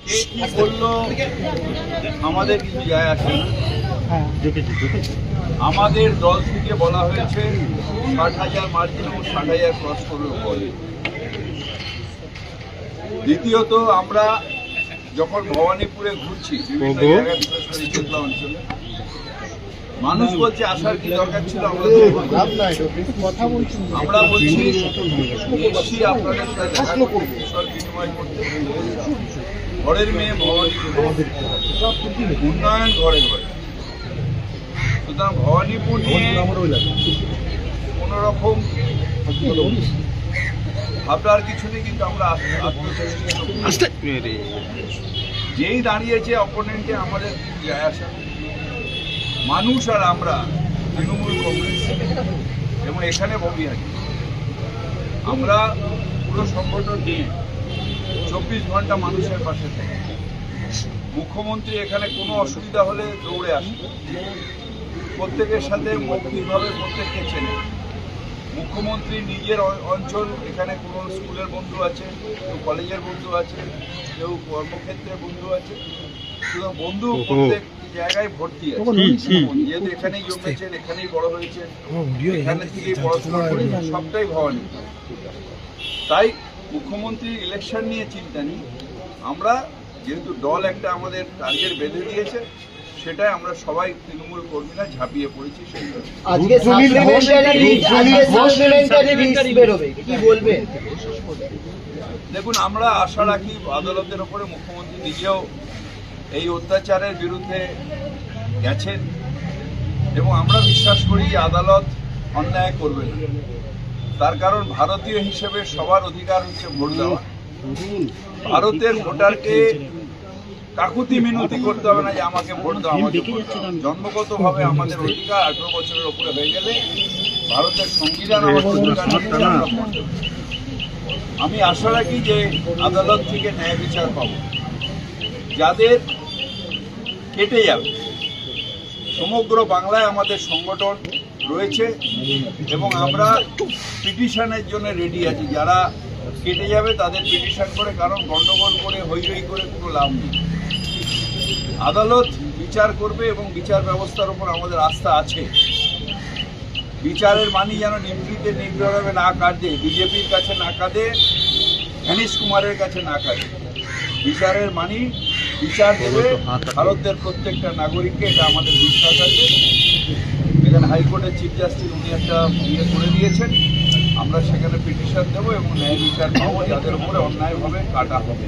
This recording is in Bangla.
কে কি বললো আমাদের কিছু যায় আসে না। আমাদের দল থেকে বলা হয়েছে ৬০,০০০ মার্জিন এবং ৬০,০০০ ক্রস করবে বলে। দ্বিতীয়ত আমরা যখন ভবানীপুরে ঘুরছি বিভিন্ন জায়গায়, বিশেষ করে চেতলা অঞ্চলে, মানুষ বলছে আসার কি দরকার ছিল, আমরা বলছি এসছি আপনাদের সাথে দেখা করতে, কুশল বিনিময় করতে। ঘরের মেয়ে ভবানীপুর, উন্নয়ন ঘরে ঘরে। সুতরাং ভবানীপুর নিয়ে কোন রকম ভাবনার কিছু নেই, কিন্তু আমরা যেই দাঁড়িয়েছে অপোনেন্টে আমাদের যায় আসা মানুষ আর আমরা তৃণমূল কংগ্রেস এবং এখানে ববিহারি আমরা পুরো সংগঠন নিয়ে ২৪ ঘন্টা মানুষের পাশে থাকি। মুখ্যমন্ত্রী এখানে কোনো অসুবিধা হলে দৌড়ে আসে, প্রত্যেকের সাথে মৌখিকভাবে প্রত্যেককে চেনে। মুখ্যমন্ত্রী নিজের অঞ্চল, এখানে কোনো স্কুলের বন্ধু আছে, কেউ কলেজের বন্ধু আছে, কেউ কর্মক্ষেত্রে বন্ধু আছে, শুধু বন্ধু প্রত্যেক জায়গায় ভর্তি আছে। যেহেতু এখানেই জন্মেছেন, এখানেই বড় হয়েছেন, এখানে থেকেই পড়াশোনা করেছেন, সবটাই ভবানী। তাই মুখ্যমন্ত্রী ইলেকশন নিয়ে চিন্তা নেই। আমরা যেহেতু দল একটা আমাদের টার্গেট বেঁধে দিয়েছে, সেটাই আমরা সবাই তৃণমূল কর্মীরা ঝাঁপিয়ে পড়েছি। দেখুন, আমরা আশা রাখি আদালতের ওপরে মুখ্যমন্ত্রী নিজেও এই অত্যাচারের বিরুদ্ধে গেছেন এবং আমরা বিশ্বাস করি যে আদালত অন্যায় করবে না। তার কারণ ভারতীয় হিসেবে সবার অধিকার হচ্ছে ভোট দেওয়া। ভারতের ভোটারকে কাকুতি মিনতি করতে হবে না যে আমাকে ভোট দাও, আমাকে ভোট দাও। জন্মগতভাবে আমাদের অধিকার 18 বছরের উপরে হয়ে গেলে ভারতের সংবিধান আমাদের অধিকার দিয়েছে, আমরা ভোট দেব। আমি আশা রাখি যে আদালত থেকে ন্যায় বিচার পাব। যাদের কেটে যাবে, সমগ্র বাংলায় আমাদের সংগঠন রয়েছে এবং আমরা পিটিশনের জন্য রেডি আছি। যারা কেটে যাবে তাদের পিটিশন করে, কারণ গন্ডগোল করে হইহই করে কোনো লাভ নেই। আদালত বিচার করবে এবং বিচার ব্যবস্থার উপর আমাদের আস্থা আছে। বিচারের মানি যেন নিভৃতে নির্ভরভাবে না কাঁদে, বিজেপির কাছে না কাঁদে, জ্ঞানীশ কুমারের কাছে না কাঁদে। বিচারের মানি বিচার দেবে ভারতের প্রত্যেকটা নাগরিককে, এটা আমাদের বিশ্বাস আছে। এখানে হাইকোর্টের চিফ জাস্টিস উনি একটা করে দিয়েছেন, আমরা সেখানে পিটিশন দেবো এবং ন্যায় বিচার পাবো, যাদের উপরে অন্যায়ভাবে কাটা হবে।